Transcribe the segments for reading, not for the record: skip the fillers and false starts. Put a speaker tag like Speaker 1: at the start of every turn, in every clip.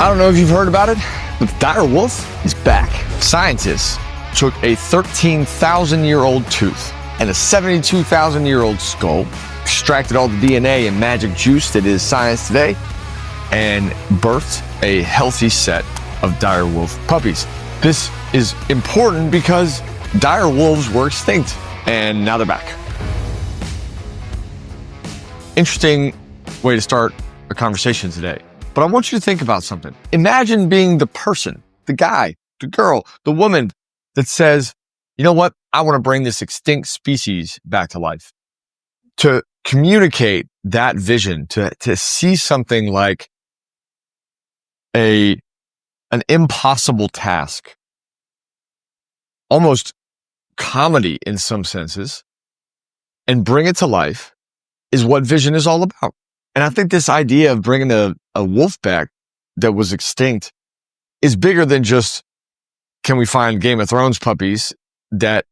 Speaker 1: I don't know if you've heard about it, but the dire wolf is back. Scientists took a 13,000-year-old tooth and a 72,000-year-old skull, extracted all the DNA and magic juice that is science today, and birthed a healthy set of dire wolf puppies. This is important because dire wolves were extinct, and now they're back. Interesting way to start a conversation today. But I want you to think about something. Imagine being the person, the guy, the girl, the woman that says, you know what? I want to bring this extinct species back to life. To communicate that vision, to see something like an impossible task, almost comedy in some senses, and bring it to life is what vision is all about. And I think this idea of bringing a wolf back that was extinct is bigger than just, can we find Game of Thrones puppies that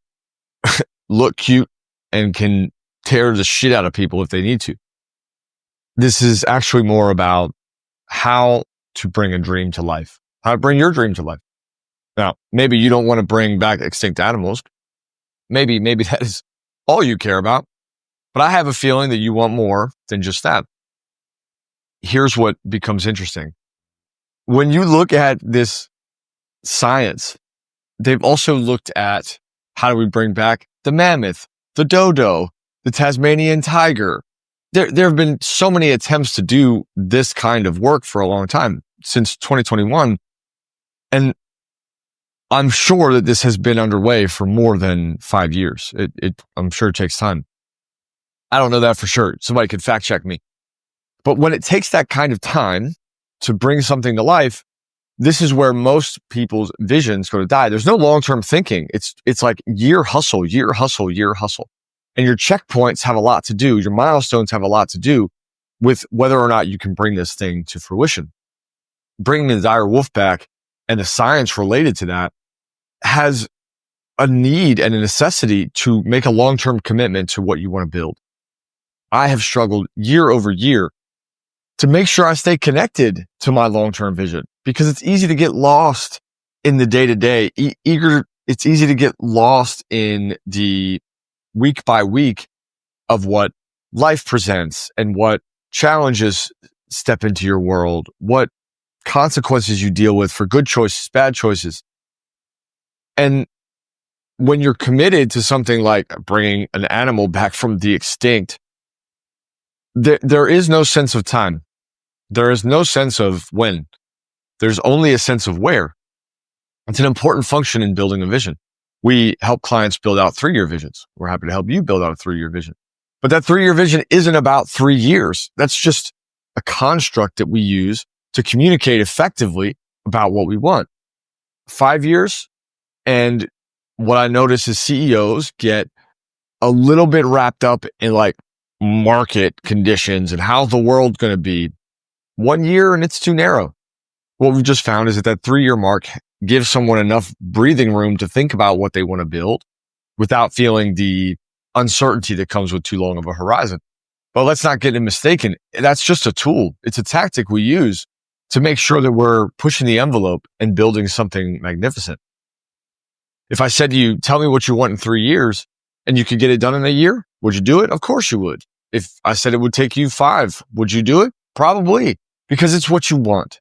Speaker 1: look cute and can tear the shit out of people if they need to. This is actually more about how to bring a dream to life, how to bring your dream to life. Now, maybe you don't want to bring back extinct animals. Maybe that is all you care about. But I have a feeling that you want more than just that. Here's what becomes interesting. When you look at this science, they've also looked at how do we bring back the mammoth, the dodo, the Tasmanian tiger. There have been so many attempts to do this kind of work for a long time, since 2021. And I'm sure that this has been underway for more than 5 years. I'm sure it takes time. I don't know that for sure. Somebody could fact check me. But when it takes that kind of time to bring something to life, this is where most people's visions go to die. There's no long-term thinking. It's like year hustle. And your checkpoints have a lot to do. Your milestones have a lot to do with whether or not you can bring this thing to fruition. Bringing the dire wolf back and the science related to that has a need and a necessity to make a long-term commitment to what you want to build. I have struggled year over year to make sure I stay connected to my long-term vision, because it's easy to get lost in the day-to-day. It's easy to get lost in the week by week of what life presents and what challenges step into your world, what consequences you deal with for good choices, bad choices. And when you're committed to something like bringing an animal back from the extinct, there is no sense of time. There is no sense of when. There's only a sense of where. It's an important function in building a vision. We help clients build out 3-year visions. We're happy to help you build out a 3-year vision. But that 3-year vision isn't about 3 years. That's just a construct that we use to communicate effectively about what we want. 5 years. And what I notice is CEOs get a little bit wrapped up in like market conditions and how the world's going to be. 1 year and it's too narrow. What we've just found is that 3-year mark gives someone enough breathing room to think about what they want to build without feeling the uncertainty that comes with too long of a horizon. But let's not get it mistaken. That's just a tool. It's a tactic we use to make sure that we're pushing the envelope and building something magnificent. If I said to you, tell me what you want in 3 years and you could get it done in a year, would you do it? Of course you would. If I said it would take you 5, would you do it? Probably, because it's what you want.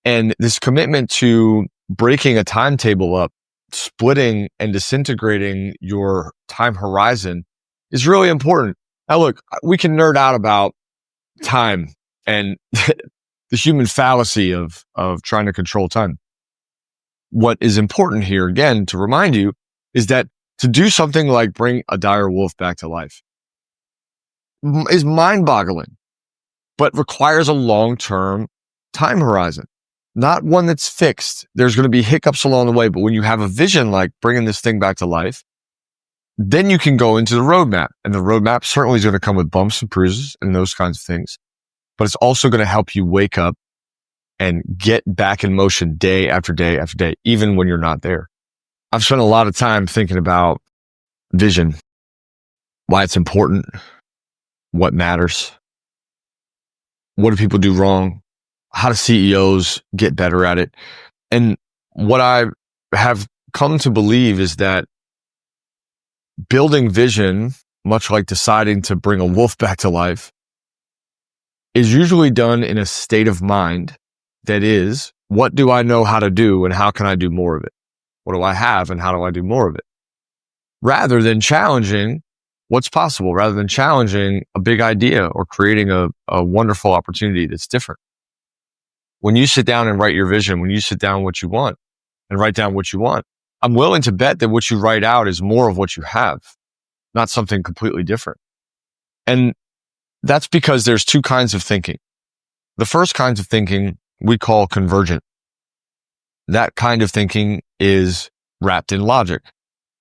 Speaker 1: And this commitment to breaking a timetable up, splitting and disintegrating your time horizon is really important. Now, look, we can nerd out about time and the human fallacy of trying to control time. What is important here, again, to remind you, is that to do something like bring a dire wolf back to life is mind-boggling, but requires a long-term time horizon, not one that's fixed. There's going to be hiccups along the way, but when you have a vision like bringing this thing back to life, then you can go into the roadmap. And the roadmap certainly is going to come with bumps and bruises and those kinds of things, but it's also going to help you wake up and get back in motion day after day after day, even when you're not there. I've spent a lot of time thinking about vision, why it's important, what matters, what do people do wrong, How do CEOs get better at it? And what I have come to believe is that building vision, much like deciding to bring a wolf back to life, is usually done in a state of mind that is, what do I know how to do and how can I do more of it? What do I have and how do I do more of it? Rather than challenging what's possible, rather than challenging a big idea or creating a wonderful opportunity that's different. When you sit down and write your vision, when you sit down what you want and write down what you want, I'm willing to bet that what you write out is more of what you have, not something completely different. And that's because there's two kinds of thinking. The first kinds of thinking we call convergent. That kind of thinking is wrapped in logic.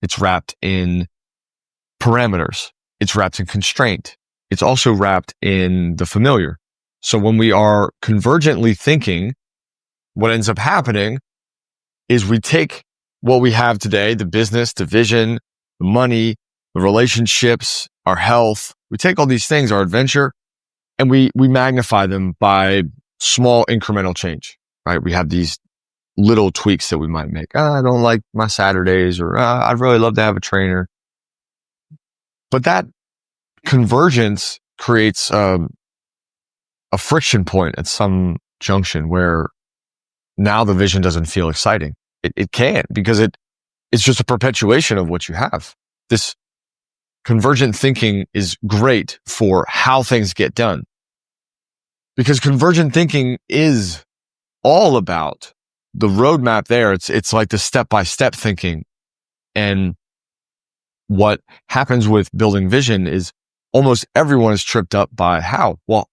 Speaker 1: It's wrapped in parameters. It's wrapped in constraint. It's also wrapped in the familiar. So when we are convergently thinking, what ends up happening is we take what we have today, the business, the vision, the money, the relationships, our health. We take all these things, our adventure, and we magnify them by small incremental change, right? We have these little tweaks that we might make. I don't like my Saturdays, or I'd really love to have a trainer. But that convergence creates a friction point at some junction where now the vision doesn't feel exciting. It can't, because it's just a perpetuation of what you have. This convergent thinking is great for how things get done, because convergent thinking is all about the roadmap there. It's like the step-by-step thinking. And what happens with building vision is almost everyone is tripped up by how. Well,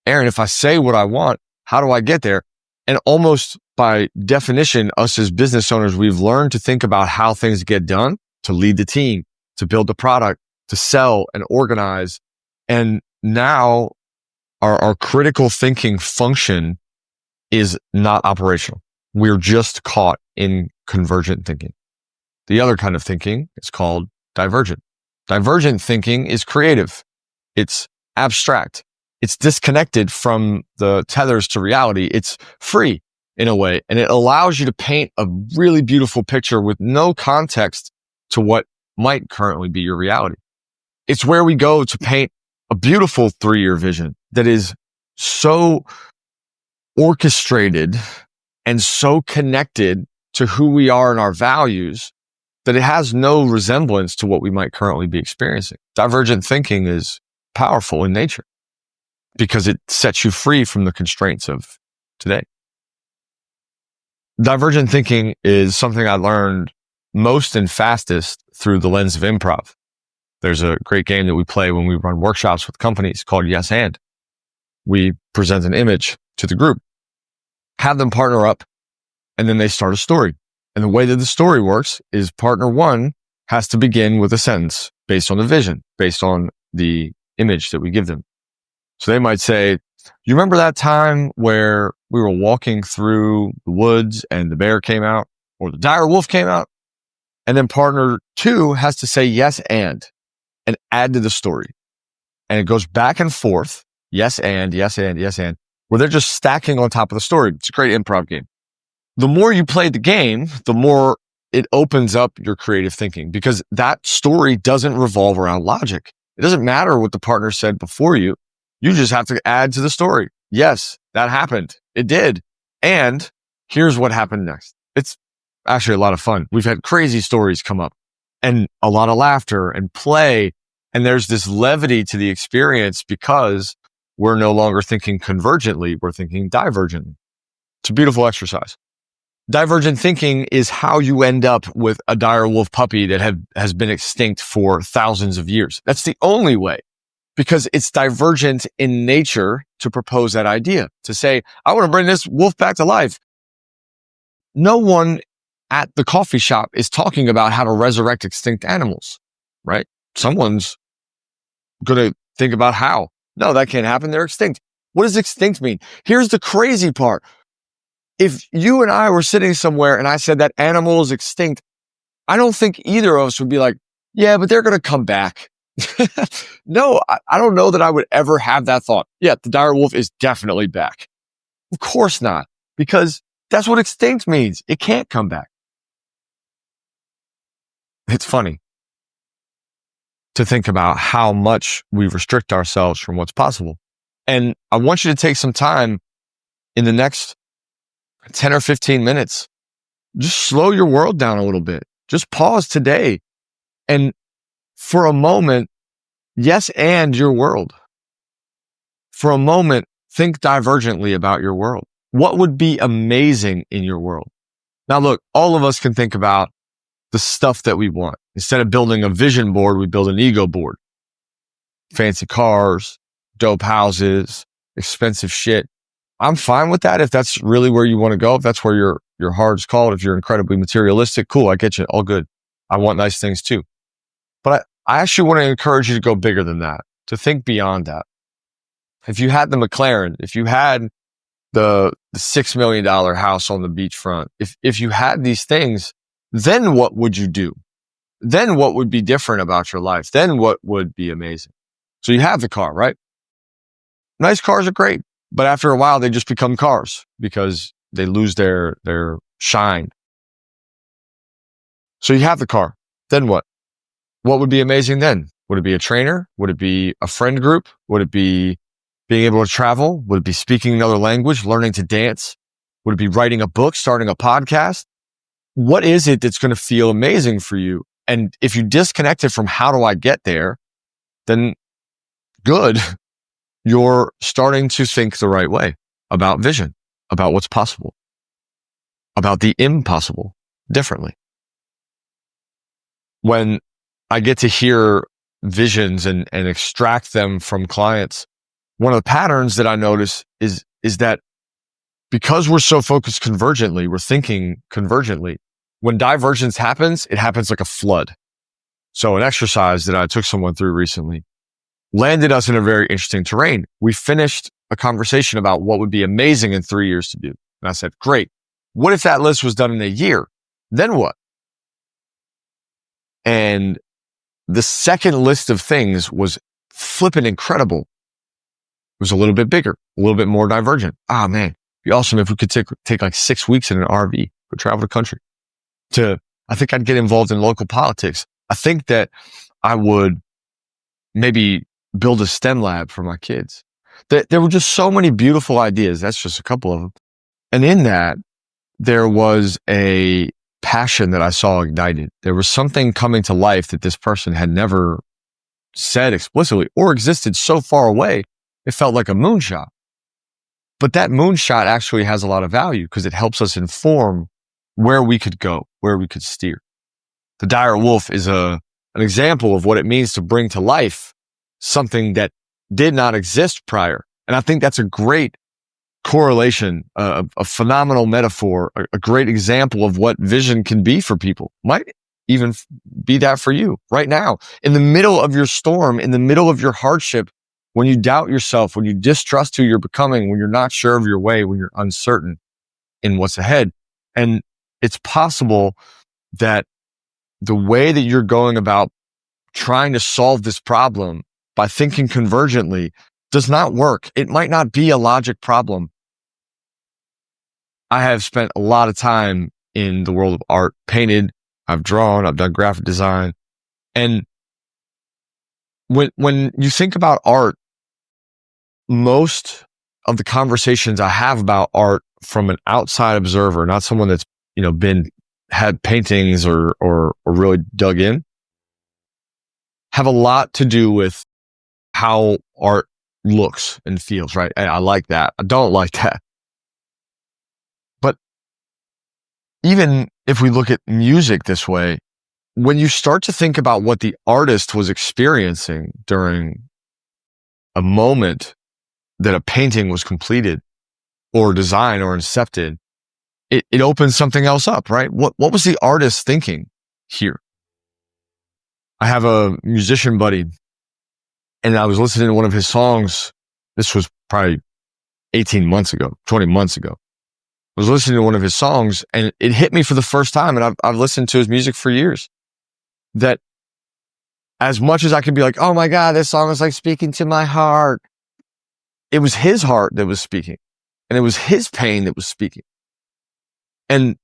Speaker 1: Aaron, if I say what I want, how do I get there? And almost by definition, us as business owners, we've learned to think about how things get done, to lead the team, to build the product, to sell and organize. And now our critical thinking function is not operational. We're just caught in convergent thinking. The other kind of thinking is called divergent. Divergent thinking is creative. It's abstract. It's disconnected from the tethers to reality. It's free in a way, and it allows you to paint a really beautiful picture with no context to what might currently be your reality. It's where we go to paint a beautiful 3-year vision that is so orchestrated and so connected to who we are and our values that it has no resemblance to what we might currently be experiencing. Divergent thinking is powerful in nature because it sets you free from the constraints of today. Divergent thinking is something I learned most and fastest through the lens of improv. There's a great game that we play when we run workshops with companies called Yes and. We present an image to the group, have them partner up, and then they start a story. And the way that the story works is partner one has to begin with a sentence based on the vision, based on the image that we give them. So they might say, you remember that time where we were walking through the woods and the bear came out, or the dire wolf came out? And then partner two has to say yes and add to the story. And it goes back and forth, yes and, where they're just stacking on top of the story. It's a great improv game. The more you play the game, the more it opens up your creative thinking, because that story doesn't revolve around logic. It doesn't matter what the partner said before you. You just have to add to the story. Yes, that happened. It did. And here's what happened next. It's actually a lot of fun. We've had crazy stories come up and a lot of laughter and play. And there's this levity to the experience because we're no longer thinking convergently. We're thinking divergently. It's a beautiful exercise. Divergent thinking is how you end up with a dire wolf puppy that has been extinct for thousands of years. That's the only way, because it's divergent in nature to propose that idea, to say, I want to bring this wolf back to life. No one at the coffee shop is talking about how to resurrect extinct animals, right? Someone's going to think about how. No, that can't happen. They're extinct. What does extinct mean? Here's the crazy part. If you and I were sitting somewhere and I said that animal is extinct, I don't think either of us would be like, yeah, but they're going to come back. No, I don't know that I would ever have that thought. Yeah, the dire wolf is definitely back. Of course not, because that's what extinct means. It can't come back. It's funny to think about how much we restrict ourselves from what's possible. And I want you to take some time in the next 10 or 15 minutes. Just slow your world down a little bit. Just pause today. And for a moment, yes, and your world. For a moment, think divergently about your world. What would be amazing in your world? Now, look, all of us can think about the stuff that we want. Instead of building a vision board, we build an ego board. Fancy cars, dope houses, expensive shit. I'm fine with that if that's really where you want to go. If that's where your heart's called, if you're incredibly materialistic, cool, I get you. All good. I want nice things too. But I actually want to encourage you to go bigger than that, to think beyond that. If you had the McLaren, if you had the $6 million house on the beachfront, if you had these things, then what would you do? Then what would be different about your life? Then what would be amazing? So you have the car, right? Nice cars are great, but after a while, they just become cars because they lose their shine. So you have the car. Then what? What would be amazing then? Would it be a trainer? Would it be a friend group? Would it be being able to travel? Would it be speaking another language, learning to dance? Would it be writing a book, starting a podcast? What is it that's going to feel amazing for you? And if you disconnect it from how do I get there, then good. You're starting to think the right way about vision, about what's possible, about the impossible differently. When I get to hear visions and extract them from clients, one of the patterns that I notice is that because we're so focused convergently, we're thinking convergently. When divergence happens, it happens like a flood. So an exercise that I took someone through recently landed us in a very interesting terrain. We finished a conversation about what would be amazing in 3 years to do. And I said, great. What if that list was done in a year? Then what? And the second list of things was flipping incredible. It was a little bit bigger, a little bit more divergent. Ah, man, it'd be awesome if we could take like 6 weeks in an RV, go travel the country. I think I'd get involved in local politics. I think that I would maybe build a STEM lab for my kids. There were just so many beautiful ideas. That's just a couple of them. And in that, there was a passion that I saw ignited. There was something coming to life that this person had never said explicitly or existed so far away. It felt like a moonshot. But that moonshot actually has a lot of value because it helps us inform where we could go, where we could steer. The dire wolf is an example of what it means to bring to life something that did not exist prior. And I think that's a great correlation, a phenomenal metaphor, a great example of what vision can be for people. Might even be that for you right now. In the middle of your storm, in the middle of your hardship, when you doubt yourself, when you distrust who you're becoming, when you're not sure of your way, when you're uncertain in what's ahead. And it's possible that the way that you're going about trying to solve this problem by thinking convergently does not work. It might not be a logic problem. I have spent a lot of time in the world of art, painted, I've drawn, I've done graphic design. And when you think about art, most of the conversations I have about art from an outside observer, not someone that's, had paintings or really dug in, have a lot to do with how art looks and feels, right? I like that. I don't like that. But even if we look at music this way, when you start to think about what the artist was experiencing during a moment that a painting was completed or designed or incepted, it opens something else up, right? What was the artist thinking here? I have a musician buddy, and I was listening to one of his songs. This was probably 18 months ago, 20 months ago. I was listening to one of his songs, and it hit me for the first time, and I've listened to his music for years, that as much as I could be like, oh my God, this song is like speaking to my heart, it was his heart that was speaking. And it was his pain that was speaking. And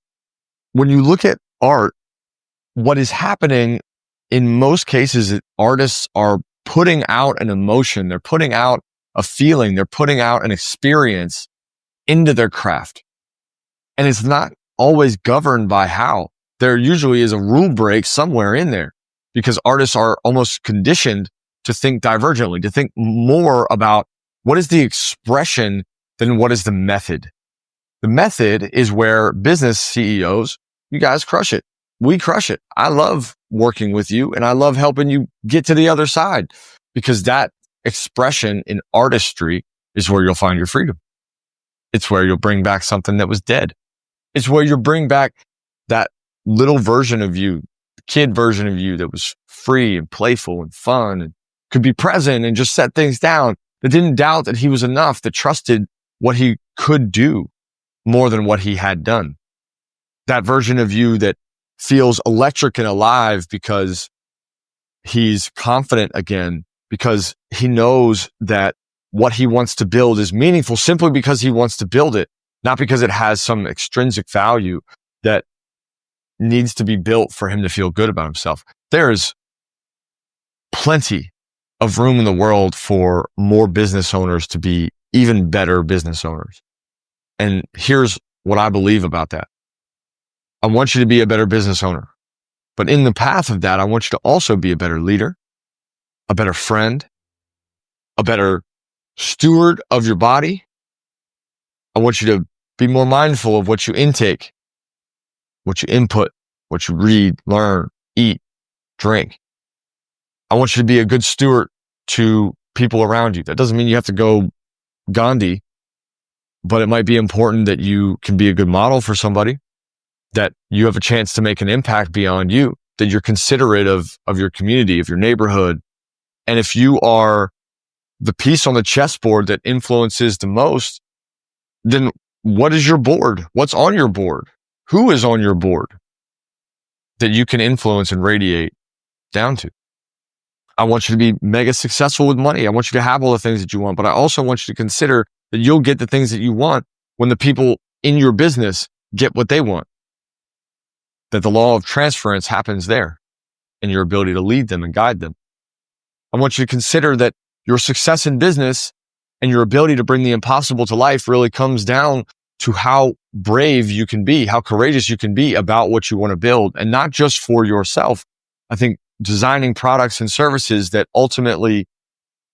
Speaker 1: when you look at art, what is happening in most cases is artists are putting out an emotion, they're putting out a feeling, they're putting out an experience into their craft. And it's not always governed by how. There usually is a rule break somewhere in there, because artists are almost conditioned to think divergently, to think more about what is the expression than what is the method. The method is where business CEOs, you guys crush it. We crush it. I love working with you and I love helping you get to the other side, because that expression in artistry is where you'll find your freedom. It's where you'll bring back something that was dead. It's where you bring back that little version of you, the kid version of you that was free and playful and fun and could be present and just set things down, that didn't doubt that he was enough, that trusted what he could do more than what he had done. That version of you that feels electric and alive because he's confident again, because he knows that what he wants to build is meaningful simply because he wants to build it, not because it has some extrinsic value that needs to be built for him to feel good about himself. There's plenty of room in the world for more business owners to be even better business owners. And here's what I believe about that. I want you to be a better business owner. But in the path of that, I want you to also be a better leader, a better friend, a better steward of your body. I want you to be more mindful of what you intake, what you input, what you read, learn, eat, drink. I want you to be a good steward to people around you. That doesn't mean you have to go Gandhi, but it might be important that you can be a good model for somebody, that you have a chance to make an impact beyond you, that you're considerate of your community, of your neighborhood. And if you are the piece on the chessboard that influences the most, then what is your board? What's on your board? Who is on your board that you can influence and radiate down to? I want you to be mega successful with money. I want you to have all the things that you want, but I also want you to consider that you'll get the things that you want when the people in your business get what they want. That the law of transference happens there in your ability to lead them and guide them. I want you to consider that your success in business and your ability to bring the impossible to life really comes down to how brave you can be, how courageous you can be about what you want to build, and not just for yourself. I think designing products and services that ultimately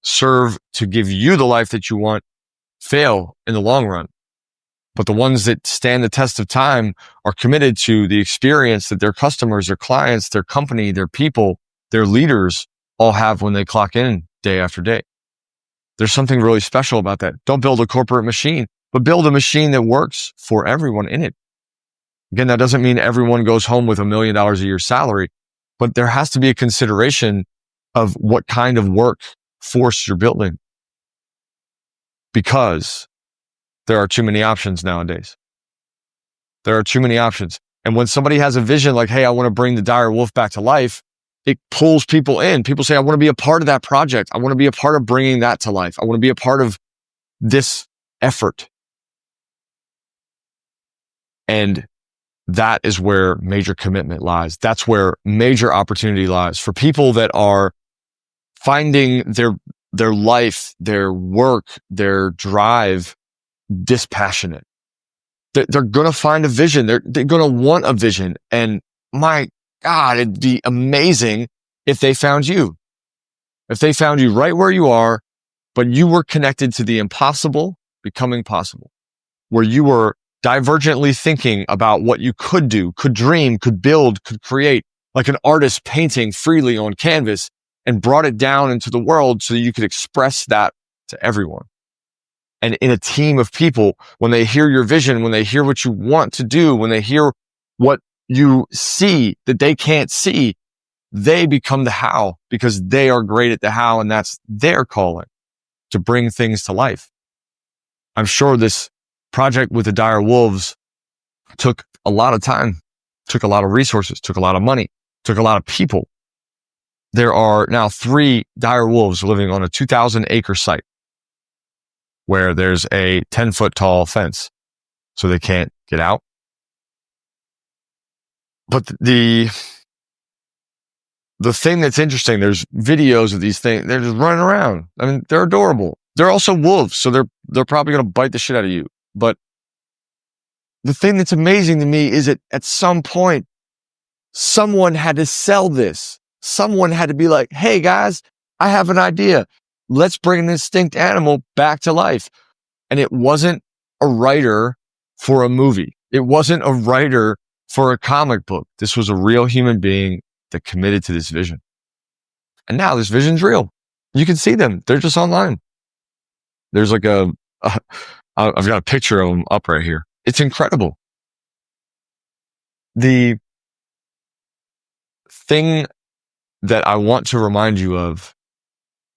Speaker 1: serve to give you the life that you want fail in the long run. But the ones that stand the test of time are committed to the experience that their customers, their clients, their company, their people, their leaders all have when they clock in day after day. There's something really special about that. Don't build a corporate machine, but build a machine that works for everyone in it. Again, that doesn't mean everyone goes home with $1 million a year salary, but there has to be a consideration of what kind of workforce you're building, because there are too many options nowadays. There are too many options. And when somebody has a vision like, hey, I want to bring the dire wolf back to life, it pulls people in. People say, I want to be a part of that project. I want to be a part of bringing that to life. I want to be a part of this effort. And that is where major commitment lies. That's where major opportunity lies for people that are finding their life, their work, their drive dispassionate. They're going to find a vision. They're going to want a vision. And my God, it'd be amazing if they found you. If they found you right where you are, but you were connected to the impossible becoming possible, where you were divergently thinking about what you could do, could dream, could build, could create, like an artist painting freely on canvas, and brought it down into the world so that you could express that to everyone. And in a team of people, when they hear your vision, when they hear what you want to do, when they hear what you see that they can't see, they become the how, because they are great at the how, and that's their calling, to bring things to life. I'm sure this project with the dire wolves took a lot of time, took a lot of resources, took a lot of money, took a lot of people. There are now 3 dire wolves living on a 2,000 acre site. where there's a 10-foot tall fence, so they can't get out. But the thing that's interesting, there's videos of these things. They're just running around. I mean, they're adorable. They're also wolves, so they're probably going to bite the shit out of you. But the thing that's amazing to me is that at some point, someone had to sell this. Someone had to be like, hey guys, I have an idea. Let's bring an extinct animal back to life. And it wasn't a writer for a movie. It wasn't a writer for a comic book. This was a real human being that committed to this vision. And now this vision's real. You can see them. They're just online. There's like I've got a picture of them up right here. It's incredible. The thing that I want to remind you of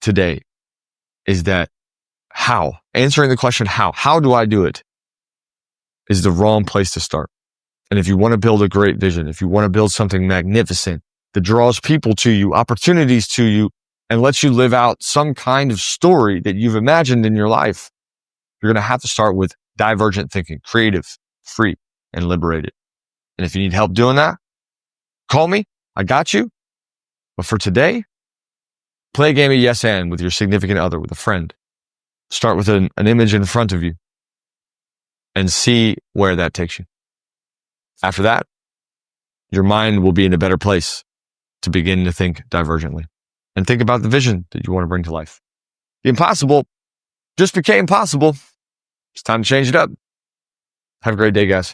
Speaker 1: today is that answering the question, how do I do it, is the wrong place to start. And if you want to build a great vision, if you want to build something magnificent that draws people to you, opportunities to you, and lets you live out some kind of story that you've imagined in your life, you're going to have to start with divergent thinking, creative, free, and liberated. And if you need help doing that, call me. I got you. But for today, play a game of yes and with your significant other, with a friend. Start with an image in front of you and see where that takes you. After that, your mind will be in a better place to begin to think divergently and think about the vision that you want to bring to life. The impossible just became possible. It's time to change it up. Have a great day, guys.